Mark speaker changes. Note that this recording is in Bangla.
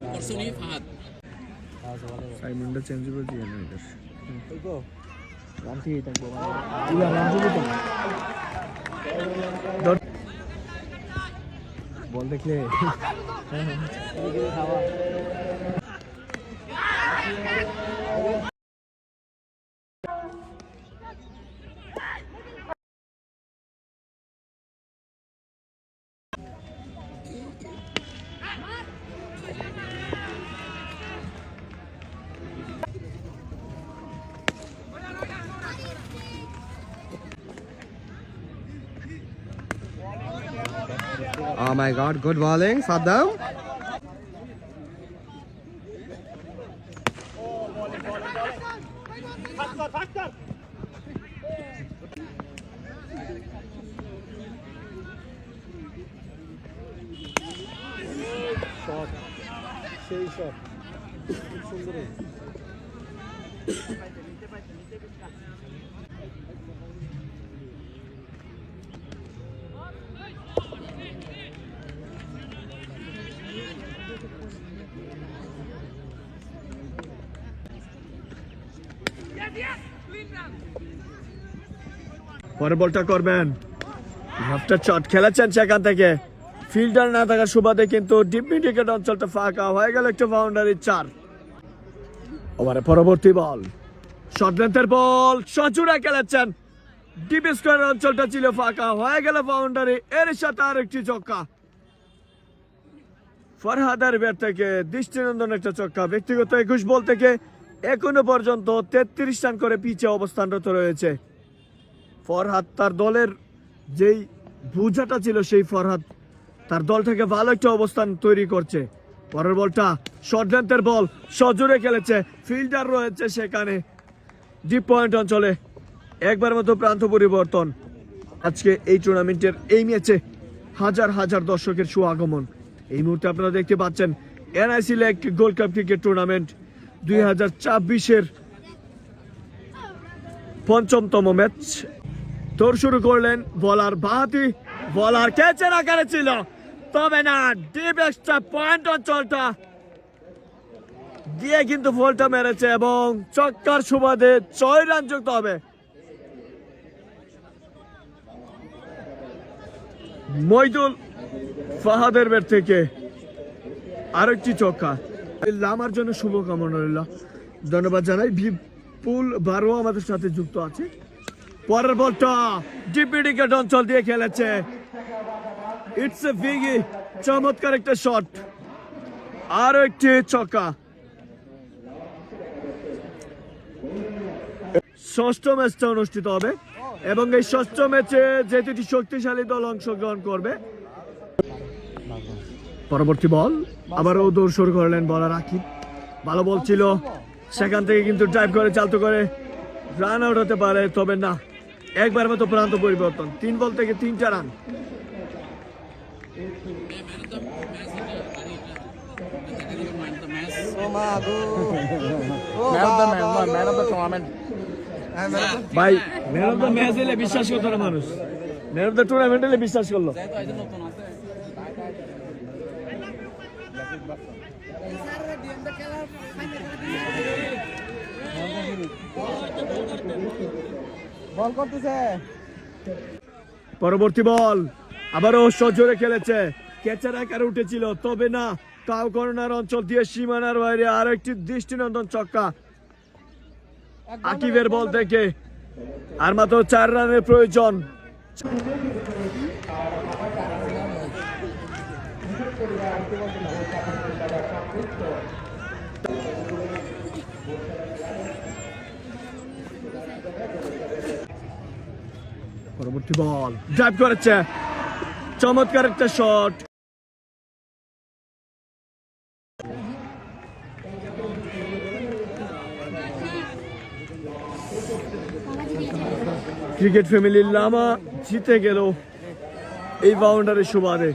Speaker 1: Personi Fahad.
Speaker 2: Simon changeable दिया ना इधर।
Speaker 3: देखो रांची तक बोला
Speaker 2: इधर रांची भी तो डॉट बॉल देख ले
Speaker 4: Oh my god, good bowling, Saddam.
Speaker 3: Shot সেই শট খুব সুন্দর
Speaker 2: পরের বলটা করবেন হাফটার শট খেলেছেন সেখান থেকে ফিল্ডার না থাকার সুবাদে কিন্তু ডিপ মিড উইকেট অঞ্চলটা ফাঁকা হয়ে গেল একটা বাউন্ডারি 4 ওভারে পরবর্তী বল শর্ট লেন্থের বল সজুরা খেলেছেন ডিপ স্কোয়ার অঞ্চলটা ছিল ফাঁকা হয়ে গেল বাউন্ডারি এর সাথে আরেকটি ছক্কা ফরহাদের ব্যাট থেকে দৃষ্টিনন্দন একটা ছক্কা ব্যক্তিগত 21 বল থেকে এখনো পর্যন্ত 33 রান করে পিছিয়ে অবস্থানরত রয়েছে ফরহাদ তার দলের যেই বুঝাটা ছিল সেই ফরহাদ তার দল থেকে ভালো একটা অবস্থান তৈরি করছে পরের বলটা শর্ট লেন্থের বল সজোরে খেলেছে ফিল্ডার রয়েছে সেখানে ডিপ পয়েন্ট অঞ্চলে একবার মতো প্রান্ত পরিবর্তন আজকে এই টুর্নামেন্টের এই ম্যাচে হাজার হাজার দর্শকের সুআগমন এই মুহূর্তে আপনারা দেখতে পাচ্ছেন NIC leg gold cup cricket tournament 2024-এর পঞ্চমতম ম্যাচ তোর শুরু করলেন বলার বাহাতি বলার ক্যাচের আকারে ছিল তবে না ডিপ এক্সট্রা পয়েন্ট অঞ্চলটা দিয়ে কিন্তু বলটা মেরেছে এবং চক্কার সুবাদে 6 রান যুক্ত হবে মইদুল ফাহাদের ব্যাট থেকে আরেকটি ছক্কা লামার জন্য শুভকামনা রইল ধন্যবাদ জানাই বিপুল বারো আমাদের সাথে যুক্ত আছে পরের বলটা ডিপ মিড উইকেট অঞ্চল দিয়ে খেলেছে ইটস এ বিগি চমৎকার একটা শট আরো একটি ছক্কা ষষ্ঠ ম্যাচটা অনুষ্ঠিত হবে এবং এই ষষ্ঠ ম্যাচে যে দুটি শক্তিশালী দল অংশগ্রহণ করবে পরবর্তী বল আবারও দৌড় শুরু করলেন বলার আকিব ভালো বল ছিল সেখান থেকে কিন্তু ড্রাইভ করে চালতো করে রান আউট হতে পারে তবে না একবার মতো প্রান্ত পরিবর্তন 3 বল থেকে 3টা রান ভাই ম্যান অফ দ্য ম্যাচ এলে বিশ্বাস করতো না মানুষ ম্যান অফ দ্য টুর্নামেন্ট এলে বিশ্বাস করলো
Speaker 3: বল করতেছে
Speaker 2: পরবর্তী বল আবারও সজোরে খেলেছে ক্যাচের আকারে উঠেছিল তবে না তাও কর্নার অঞ্চল দিয়ে সীমানার বাইরে আরেকটি দৃষ্টিনন্দন ছক্কা আকিবের বল থেকে আর মাত্র 4 রানের প্রয়োজন পরবর্তী বল ড্রাইভ করেছে চমৎকার একটা শট ক্রিকেট ফ্যামিলির লামা জিতে গেল এই বাউন্ডারির সুবাদে